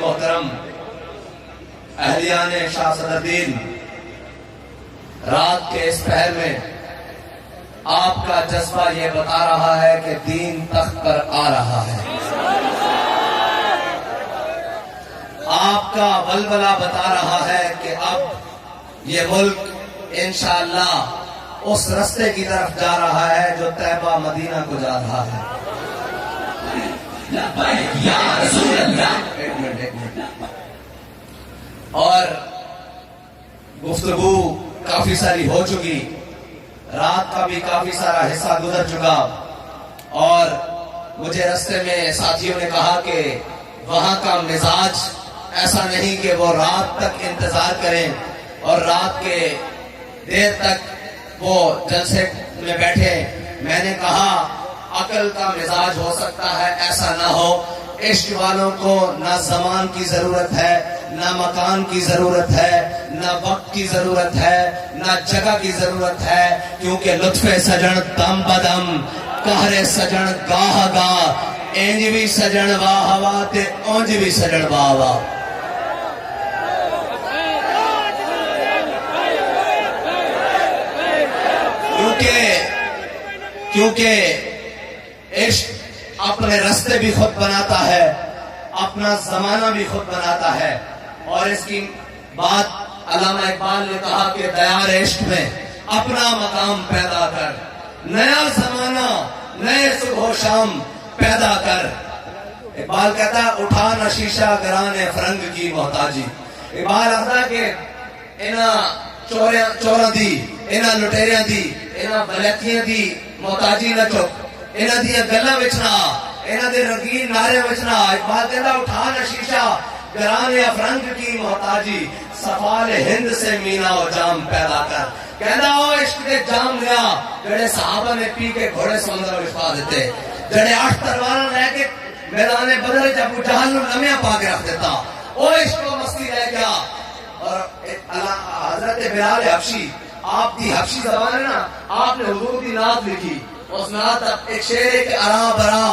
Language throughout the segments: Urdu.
محترم اہلیان شاہ صدرالدین، رات کے اس پہر میں آپ کا جذبہ یہ بتا رہا ہے کہ دین تخت پر آ رہا ہے. آپ کا ولولہ بتا رہا ہے کہ اب یہ ملک انشاءاللہ اس رستے کی طرف جا رہا ہے جو طیبہ مدینہ کو جا رہا ہے. یا رسول اللہ. ایک منٹ. اور گفتگو کافی ساری ہو چکی، رات کا بھی کافی سارا حصہ گزر چکا، اور مجھے رستے میں ساتھیوں نے کہا کہ وہاں کا مزاج ایسا نہیں کہ وہ رات تک انتظار کریں اور رات کے دیر تک وہ جلسے میں بیٹھے. میں نے کہا عقل کا مزاج ہو سکتا ہے ایسا نہ ہو. عشق والوں کو نہ زمان کی ضرورت ہے، نہ مکان کی ضرورت ہے، نہ وقت کی ضرورت ہے، نہ جگہ کی ضرورت ہے، کیونکہ لطف سجن دم بدم، قہر سجن گاہ گاہ، انج بھی سجن واہ واہ تے اونج بھی سجن واہ واہ. کیونکہ عشق اپنے رستے بھی خود بناتا ہے، اپنا زمانہ بھی خود بناتا ہے. اور اس کی بات علامہ اقبال نے کہا کہ دیار عشق میں اپنا مقام پیدا کر، نیا زمانہ نئے صبح و شام پیدا کر. اقبال کہتا ہے اٹھا نہ شیشہ گران فرنگ کی محتاجی. اقبال کہتا ہے کہ انہاں چوراں دی، انہاں لٹیریاں دی، انہاں بلیتیاں دی محتاجی نہ چک، انہاں دی گلاں وچ نہ، انہاں دے رنگین نعرے وچ نہ. اقبال کہتا اٹھا نہ شیشہ گران افرنگ کی محتاجی، سفال ہند سے مینا و جام پیدا کر. کہنا ہو عشق دے جام لیا جڑے صحابہ نے پی کے گھوڑے سمندر میں چھپا دیتے، جڑے 8 تلواراں لے کے میدان بدر چ ابو جہل نوں لمیاں پا کے رکھ دیتا. او عشق و مستی رہ گیا. اور حضرت بلال حبشی، آپ دی حبشی زبان ہے نا، آپ نے حضور دی نعت لکھی. اس نعت ایک شعر ہے کہ ارا برا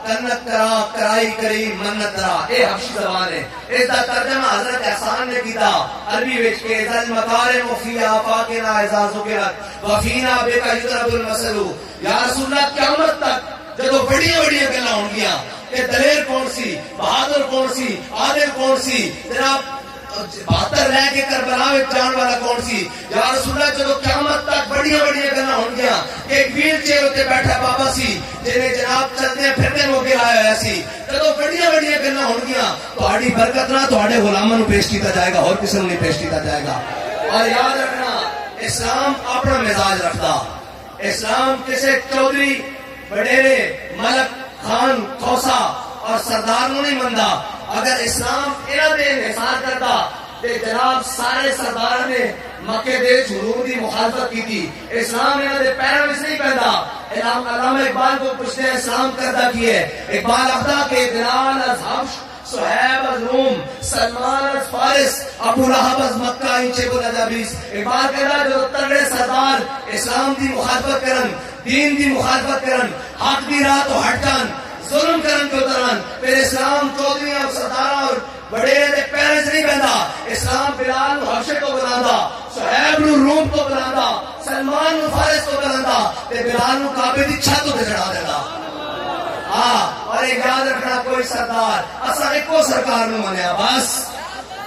کنت کرا کرائی کری منت را. اے حبشی زبان ہے. اس دا ترجمہ حضرت احسان نے کیتا عربی وچ کہ ذل مکارم فی آفاقنا اذا ذکرت وفینا بک یضرب المثل. یا رسول اللہ قیامت تک جدوں بڑی بڑی گلاں ہون گیاں کہ دلیر کون سی، بہادر کون سی، عادل کون سی، جناب 72 لے کے کربلا میں جان والا کون سی. یا رسول اللہ جدو قیامت تک بڑی بڑی گلاں ہون گیا کہ ایک ویل چیئر تے بیٹھا بابا سی جنہیں جناب چلتے پھرتے ہو کے لایا ہوا سی. جدو بڑی بڑی گلاں ہون گیا تہاڈی برکت نہ تہاڈے غلاماں نوں پیش کیتا جائے گا، اور کسی نوں نہیں پیش کیتا جائے گا. اور یاد رکھنا اسلام اپنا مزاج رکھدا. اسلام کسی چودھری وڈیرے ملک خان خوسا اور سردار نوں نہیں مندا. اگر اسلام انہاں دے انحصار کرتا تے جناب سارے سرداراں نے مکے دے حضور دی مخالفت کی تھی. اسلام انہاں دے پیراں وچ نہیں پیندا. علامہ اقبال کو پوچھتے ہیں اسلام کردا کی ہے. اقبال آخدا کہ بلال از حبش، صہیب از روم، سلمان از فارس، ابو لہب از مکہ انچے کو نجابیس. اقبال کہدا جو تگڑے سردار اسلام دی مخالفت کرن، دین دی مخالفت کرن، حق دی راہ تو ہٹ جان، ظلم کرن کے دوران پھر اسلام چودھری اور سرداراں اور بڑیرے دے پیرے سے نہیں بندا. اسلام بلال نو حبشے کو بناندا، صہیب نو روم کو بناندا، سلمان نو فارس کو بناندا تے بلال نو کعبے دی چھت تے چڑھا دیندا. ہاں اور ایک یاد رکھنا کوئی سردار اساں ایکو سرکار نو منیا بس.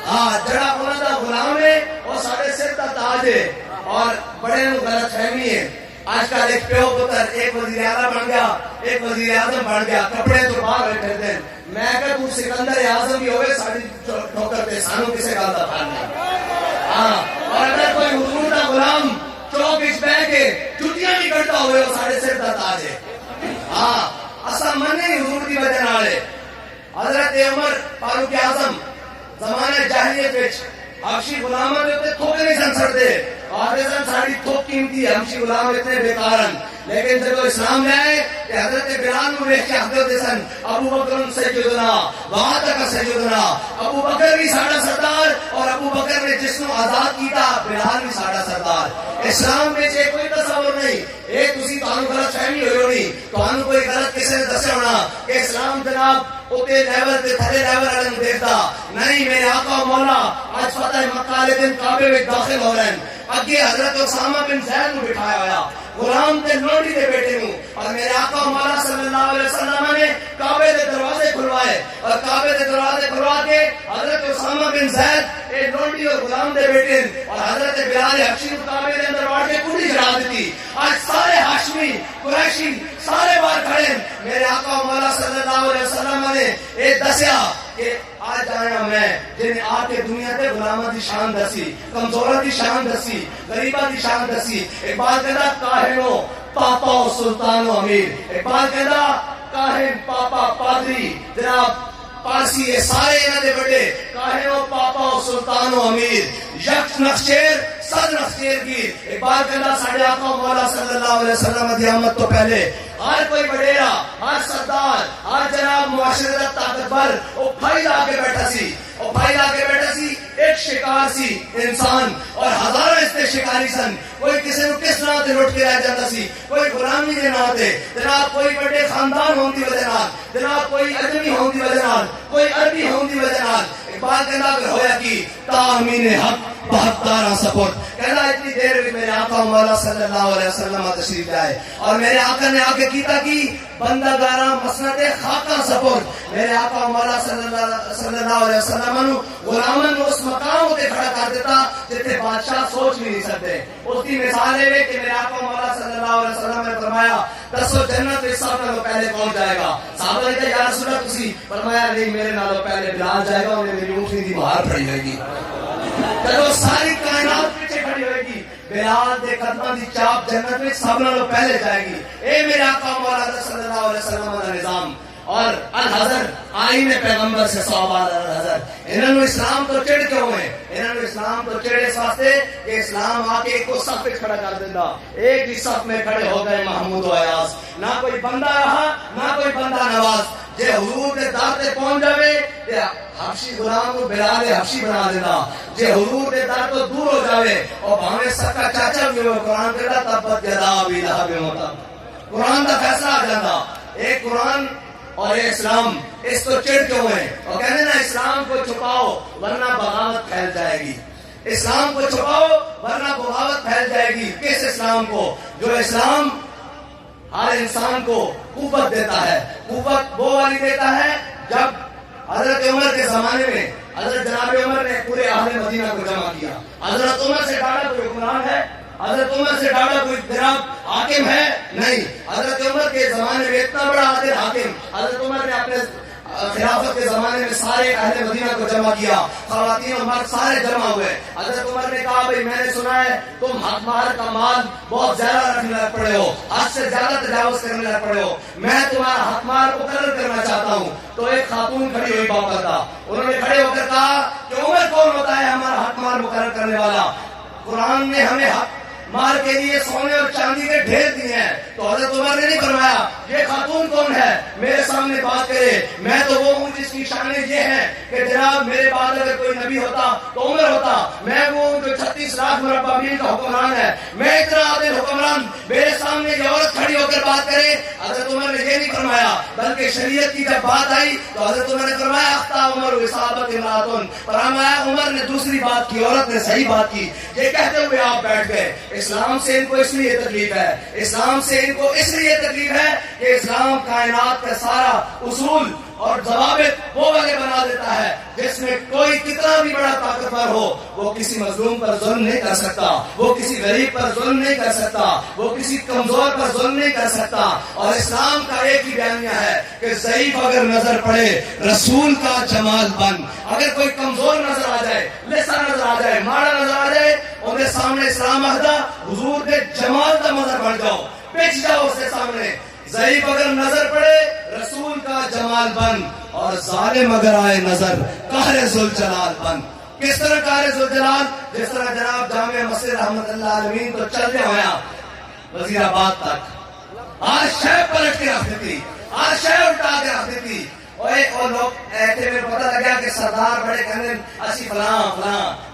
ہاں جڑا انہاں دا غلام ہے وہ ساڈے سر دا تاج ہے. اور بڑے نو غلط فہمی ہے. آج کل ایک پیو پتر ایک وزیر اعلیٰ بن گیا، ایک وزیر اعظم بن گیا، کپڑے تو باہر بیٹھے دین. میں کہ تو سکندر اعظم بھی ہوئے ساڈی ٹھوکر تے سانو کسے گل دا پھل نہیں. ہاں اور اگر کوئی حضور دا غلام چوک وچ بیٹھ کے جُتیاں بھی کٹدا ہوئے وہ ساڈے سر دا تاج ہے. ہاں اساں مننے حضور دی وجہ نال. حضرت عمر فاروق اعظم زمانے جاہلیت وچ حبشی غلام جو تھے تھوکے نہیں سن سڑتے آدھے سن ساڑی تھوک قیمتی ہے حبشی غلام اتنے بیکارن لیکن جب وہ اسلام لے آئے کہ حضرت بلال میں ویکھ کے حضرت سن ابو بکر سیدنا وہاں تک سیدنا ابو بکر بھی ساڑا سردار اور ابو بکر نے جس کو آزاد کیتا بلال بھی ساڑا سردار اسلام میں سے کوئی تصور نہیں ایک تسی تانوں غلط فہمی ہوئی ہونی تانوں کوئی غلط کسی نے دسے ہونا کہ اسلام جناب اوتے لیول تے تھلے لیول والے نوں دیکھدا نہیں میرے آقا و مولا آج فتح مکہ والے دن کعبے میں داخل ہو رہے ہیں اگے حضرت اسامہ بن زید نوں بٹھایا ہویا غلام تے لوڈی دے بیٹے نوں اور میرے آقا و مولا صلی اللہ علیہ وسلم نے کعبے دے دروازے کھلوائے اور کعبے دے دروازے کھلوا کے حضرت اسامہ بن زید اے لوڈی اور غلام دے بیٹے اور حضرت بلال حبشی کو کعبے دے اندر واڑ کے کنڈی چڑھا دیتی آج سارے ہاشمی قریشی سارے باہر کھڑے ہیں میرے آقا و مولا صلی اللہ علیہ وسلم نے اے دسیا کہ آج آیا میں جنہیں آ کے دنیا تے غلامہ دی شان دسی کمزورہ دی شان دسی غریبہ دی شان دسی اقبال کہتا کاہنو پاپا و سلطان و امیر اقبال کہتا کاہن پاپا پادری جناب پارسی یہ سارے انہاں دے بڑے کاہنو پاپا و سلطان و امیر یک نخشیر صد نخشیر گیر اقبال کہتا ساڑھے آقا و مولا صلی اللہ علیہ وسلم دی آمد تو پہلے ہر کوئی بڑیرا ہر سردار ہر جناب معاشرت طاقتور وہ پھائی لا کے بیٹھا سی وہ پھائی لا کے بیٹھا سی ایک شکار سی انسان اور ہزاروں اس تے شکاری سن کوئی کسی نو کس طرح تے لٹ کے رہ جاتا سی کوئی غلامی دے نام تے جناب کوئی بڑے خاندان ہون دی وجہ نال جناب کوئی اجمی ہون دی وجہ نال کوئی عربی ہون دی وجہ نال اقبال کہنا کہ ہویا کی تامین حق بہتارہ سپورٹ کہنا اتنی دیر بھی میرے آقا و مولا صلی اللہ علیہ وسلم تشریف لائے اور میرے آقا نے آگے کیتا کی بندہ گارا مسند خاکہ سپورٹ میرے آقا و مولا صلی اللہ علیہ وسلم غلامن اس مقام ہوتے کھڑا کر دیتا جتے بادشاہ سوچ بھی نہیں سکتے اس کی مثال ہے کہ میرے آقا و مولا صلی اللہ علیہ وسلم نے فرمایا دسو جنت اس سب نالوں پہلے کون جائے گا صحابہ نے کہا یا رسول اللہ تسی فرمایا نہیں میرے نالوں پہلے بلال جائے گا انہیں میری اونٹنی دی باہر پڑی ہوئے گی چلو ساری کائنات پیچھے کھڑی ہوئے گی بلال دے قدمہ دی چاپ جنت میں سب نالوں پہلے جائے گی اے میرے آقا مولا صلی اللہ علیہ وسلم کا نظام اور الحضر آئین پیغمبر سے صحابہ الحضر انہوں نے اسلام تو چڑھ کیوں ہیں انہوں نے اسلام تو چڑھے اس واسطے کہ اسلام آ کے ایک کو صف پہ کھڑا کر دیتا ایک ہی صف میں کھڑے ہو گئے محمود و ایاز نہ کوئی بندہ رہا نہ کوئی بندہ نواز جے حضور دے در تے پہنچ جاوے تے حبشی غلام کو بلال حبشی بنا دینا جے حضور دے در تو دور ہو جاوے اور بھاوے سکا چاچا بھی ہو قرآن کہتا تبت یدا ابی لہب وتب قرآن دا فیصلہ آ جاتا ایک قرآن اور یہ اسلام اس تو چڑھ کیوں ہے اور کہنے نا اسلام کو چھپاؤ ورنہ بغاوت پھیل جائے گی اسلام کو چھپاؤ ورنہ بغاوت پھیل جائے گی کس اسلام کو جو اسلام ہر انسان کو قوت دیتا ہے قوت وہ والی دیتا ہے جب حضرت عمر کے زمانے میں حضرت جناب عمر نے پورے اہل مدینہ کو جمع کیا حضرت عمر سے ڈالا کوئی حکمران ہے حضرت عمر سے ڈالا کوئی جناب حاکم ہے نہیں حضرت عمر کے زمانے میں اتنا بڑا عادل حاکم حضرت عمر نے اپنے خلافت کے زمانے میں سارے اہل مدینہ کو جمع کیا خواتین اور مرد سارے جمع ہوئے حضرت عمر نے کہا بھئی میں نے سنا ہے تم حق مار کا مال بہت زیادہ رکھنے لگ پڑے ہو حد سے زیادہ تجاوز کرنے لگ پڑے ہو میں تمہارا حق مار مقرر کرنا چاہتا ہوں تو ایک خاتون کھڑی ہوئی باوقار انہوں نے کھڑے ہو کر کہا کہ عمر کون ہوتا ہے ہمارا حق مار مقرر کرنے والا قرآن نے ہمیں حق مار کے لیے سونے اور چاندی کے ڈھیر دیے ہیں تو حضرت عمر نے نہیں فرمایا یہ خاتون کون ہے میرے سامنے بات کرے میں تو وہ ہوں جس کی شانیں یہ ہیں کہ جناب میرے بعد اگر کوئی نبی ہوتا تو عمر ہوتا میں وہ ہوں جو 36 لاکھ مربع میل کا حکمران ہے میں اتنا عادل حکمران میرے سامنے یہ عورت کھڑی ہو کر بات کرے حضرت عمر نے یہ نہیں فرمایا بلکہ شریعت کی جب بات آئی تو حضرت عمر نے فرمایا اخطا عمر اصابت امراتن فرمایا عمر نے دوسری بات کی عورت نے صحیح بات کی یہ کہتے ہوئے آپ بیٹھ گئے اسلام سے ان کو اس لیے تکلیف ہے اسلام سے ان کو اس لیے تکلیف ہے کہ اسلام کائنات کا سارا اصول اور ضوابط وہ والے بنا دیتا ہے جس میں کوئی کتنا بھی بڑا طاقتور ہو وہ کسی مظلوم پر ظلم نہیں کر سکتا وہ کسی غریب پر ظلم نہیں کر سکتا وہ کسی کمزور پر ظلم نہیں کر سکتا اور اسلام کا ایک ہی بیانیہ ہے کہ ضعیف اگر نظر پڑے رسول کا جمال بن اگر کوئی کمزور نظر آ جائے لسا نظر آ جائے ماڑا نظر آ جائے ان کے سامنے اسلام اہدا حضور کے جمال کا منظر بن جاؤ پچ جاؤ اس کے سامنے ضعیف اگر نظر پڑے رسول کا جمال بن اور ظالم اگر آئے نظر قہر ذوالجلال بن کس طرح کار ذوالجلال جس طرح جناب جامع مسجد رحمت اللہ عالمین تو چلتے ہویا وزیر آباد تک ہر شے پلٹ کے رکھ دیتی ہر شے الٹا کے رکھ دیتی اور لوگ ایتھے میں پتہ لگیا کہ سردار بڑے کہنے اسی فلاں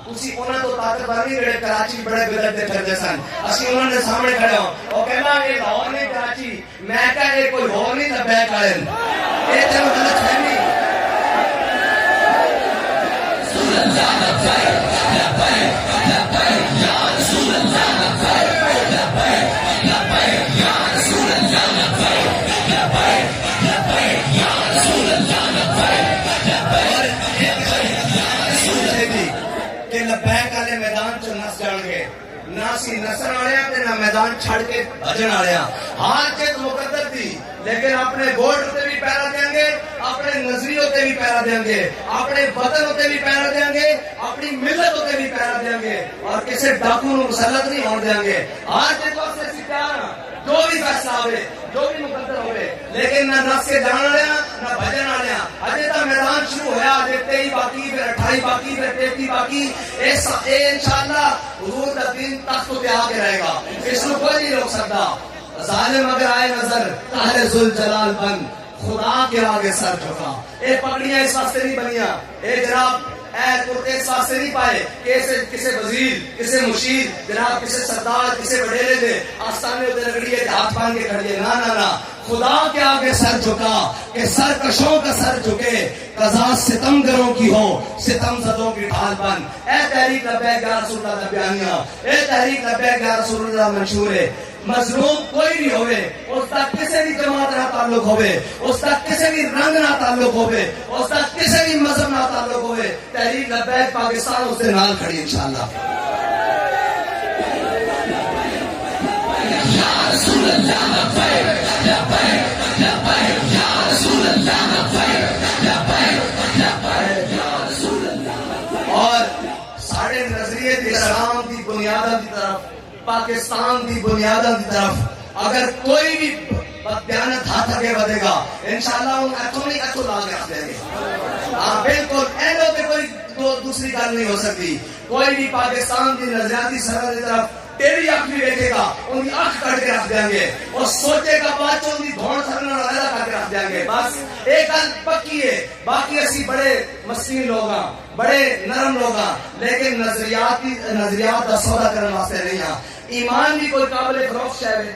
اسی انہوں تو طاقتور نہیں بڑے کراچی بڑے بگڑتے پھرتے سن اسی انہوں نے سامنے کھڑے ہوں اور کہنا یہ لاہور نہیں کراچی میں کہا یہ کوئی ہو نہیں لبے کارن یہ تیرے غلط فہمی کہ لبیک والے میدان چ نس جان گے نہ سی نسن آیا نہ میدان چھڑ کے بھجن آیا ہار جیت مقدر تھی لیکن اپنے ووٹ تے بھی پیرا دیں گے اپنے نظریوں تے بھی پیرا دیں گے اپنے وطن تے بھی پیرا دیں گے اپنی ملت تے بھی پیرا دیں گے اور کسی ڈاکو نو مسلط نہیں ہون دیں گے ہار جیت واسطے سی پیار جو بھی فیصلہ ہوئے جو بھی مقدر ہوئے لیکن نہ نس کے جان آیا نہ بھجن آیا اجے تا میدان شروع ہویا اجے 23 باقی پھر 28 باقی پھر 33 باقی اے انشاءاللہ حضور کا دین تخت پہ آ کے رہے گا اس کو کوئی نہیں روک سکتا ظالم اگر آئے نظر طاہر ذوالجلال بن خدا کے آگے سر جھکا اے پگڑیاں اس واسطے نہیں بنیاں اے جناب اے کرتے اس واسطے نہیں پائے کہ کسے وزیر کسے مشیر جناب کسے سردار کسے وڈیرے دے آستانے دے رگڑیے ہاتھ باندھ کے کھڑیے نہ خدا کے آگے سر جھکا کہ سرکشوں کا سر جھکے قضا ستمگروں کی ہو ستم زدوں کی ڈھال بن اے تحریک لبیک یا رسول اللہ دا بیانیہ اے تحریک لبیک یا رسول اللہ منشور ہے مظلوم کوئی بھی ہوئے اس تک کسی بھی جماعت نہ تعلق ہوئے اس تک کسی بھی رنگ نہ تعلق ہوئے اس تک کسی بھی مذہب نہ تعلق ہوئے تحریک لبیک پاکستان اس دے نال کھڑی انشاءاللہ یا رسول اللہ لبیک لبیک لبیک یا رسول اللہ لبیک لبیک لبیک یا رسول اللہ اور ساڑھے نظریے دی اسلام دی بنیادوں کی طرف پاکستان دی بنیادوں کی طرف اگر کوئی بھی بدیانت ہاتھ آگے بدے گا انشاءاللہ ان ایٹومک ایٹو لا کے رکھ دیں گے بالکل اینڈو پہ کوئی دوسری گل نہیں ہو سکتی کوئی بھی پاکستان کی نظریاتی سرحد کی طرف تیری آنکھ بھی دیکھے گا ان کی آنکھ کٹ کے رکھ دیں گے اور سوچے گا بعد ان کی دھون سرنا علیحدہ کر کے رکھ دیں گے بس ایک گل پکی ہے باقی اسی بڑے مسکین لوگ ہیں بڑے نرم لوگ ہیں لیکن نظریات کا سودا کرنے واسطے نہیں ہیں ایمان بھی کوئی قابل فروخت ہے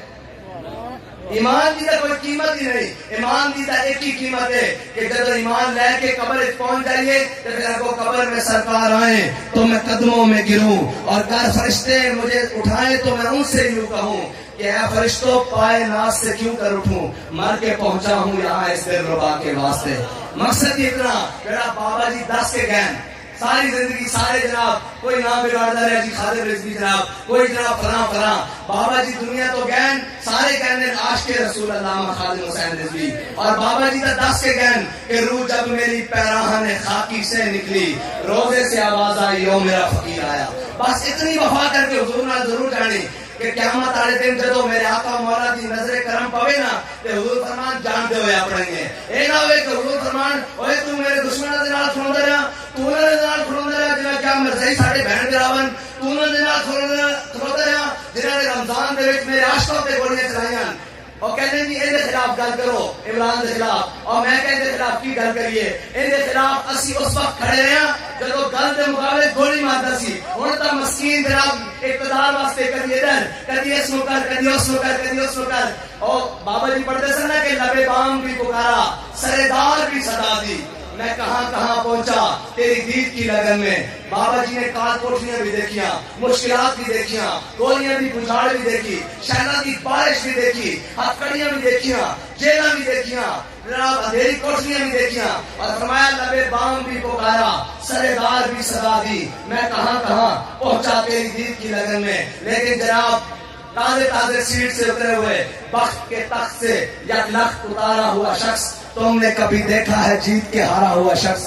ایمان دی کوئی قیمت ہی نہیں ایمان دی ایک ہی قیمت ہے کہ جب ایمان لے کے قبر پہنچ جائیے تو پھر آپ کو قبر میں سرکار آئیں تو میں قدموں میں گروں اور کار فرشتے مجھے اٹھائیں تو میں ان سے یوں کہوں کہ اے فرشتوں پائے ناز سے کیوں کر اٹھوں مر کے پہنچا ہوں یہاں اس دل ربا کے واسطے مقصد ہی اتنا میرا بابا جی 10 کے گہن ساری زندگی سارے جناب کوئی نام بگاڑتا رہا جی خادم رضوی جناب کوئی جناب فلاں بابا جی دنیا تو گہن سارے کہنے عاشق رسول اللہ خادم حسین رضوی اور بابا جی کا 10 کے گہن کہ روح جب میری پیراہن خاکی سے نکلی روزے سے آواز آئی او میرا فقیر آیا بس اتنی وفا کر کے حضور نے ضرور جانی کہ قیامت والے دن جدو میرے آقا مولا دی نظر کرم پوے نا تے حضور فرمان جان دے ہویا پڑیں گے اے نہ ہوئے کہ حضور فرمان اوے تو میرے دشمنوں دے نال کھڑوندا رہیا تو انہاں دے نال کھڑوندا رہیا جنہاں کیا مرزائی ساڈے بہن بھراون تو انہاں دے نال کھڑوندا رہیا جنہاں نے رمضان دے وچ میرے عاشقاں تے گولیاں چلائیاں اور کہتے ہیں جی ان کے خلاف گل کرو عمران کے خلاف اور میں کہ ان کے خلاف کی گل کریے ان کے خلاف اسی اس وقت کھڑے رہے ہیں جب گل کے مقابلے گولی مارتا سی ہوں تو مسکین جناب اقتدار واسطے کدی ادھر کدی اس نو کر کدی اس نو کر کدی اس نو کر اور بابا جی پڑھتے سن کہ لبے بام بھی پکارا سردار بھی صدا دی میں کہاں پہنچا تیری دید کی لگن میں بابا جی نے کال کوٹھیاں بھی دیکھیاں مشکلات بھی دیکھیاں گولیاں بھی بجھاڑ بھی دیکھی شہنا کی بارش بھی دیکھی ہتھکڑیاں بھی دیکھیاں جیلاں بھی دیکھیاں جناب اندھیری کوٹھیاں بھی دیکھیاں اور فرمایا لبے بام بھی پکارا سردار بھی صدا دی میں کہاں پہنچا تیری دید کی لگن میں لیکن جناب تازے سیٹ سے اترے ہوئے بخت کے تخت سے یک لخت اتارا ہوا شخص تم نے کبھی دیکھا ہے جیت کے ہارا ہوا شخص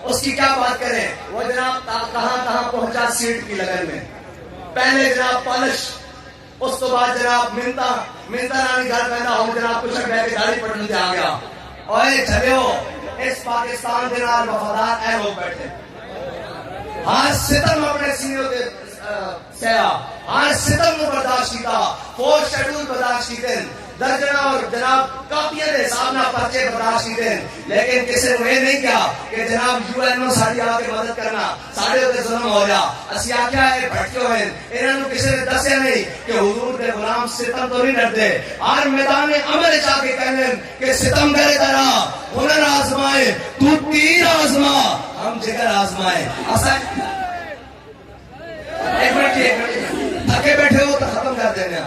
اس کی کیا بات کریں وہ جناب کہاں پہنچا سیٹ کی لگن میں پہلے جناب پالش اس تو بعد جناب منتا نانی گھر پہنا ہوں جناب کچھ بہ کے داڑھی پٹن سے آ گیا اور چلے ہو اس پاکستان کے نال وفادار اے لوگ بیٹھے ہر ستم اپنے سینوں کے سیا ہر ستم کو برداشت کیتا 4 شیڈول برداشت کیتے درجنا اور جناب کاپیاں دے حساب نہ پرچے برداشت کیتے لیکن کسی نے یہ نہیں کہا کہ جناب یو این او ساری آ کے مدد کرنا ساڑھے ہوتے ظلم ہو رہا اسی آکھیا ہے بھٹکے ہوئے انہوں نے کسی نے دسیا نہیں کہ حضور دے غلام ستم تو نہیں ڈرتے ہر میدان عمل چاہ کے کہنے کہ ستم کرے درا ہنر آزمائے تو تیر آزما ہم جگر آزمائے ایک منٹ تھکے بیٹھے ہو تو ختم کر دینا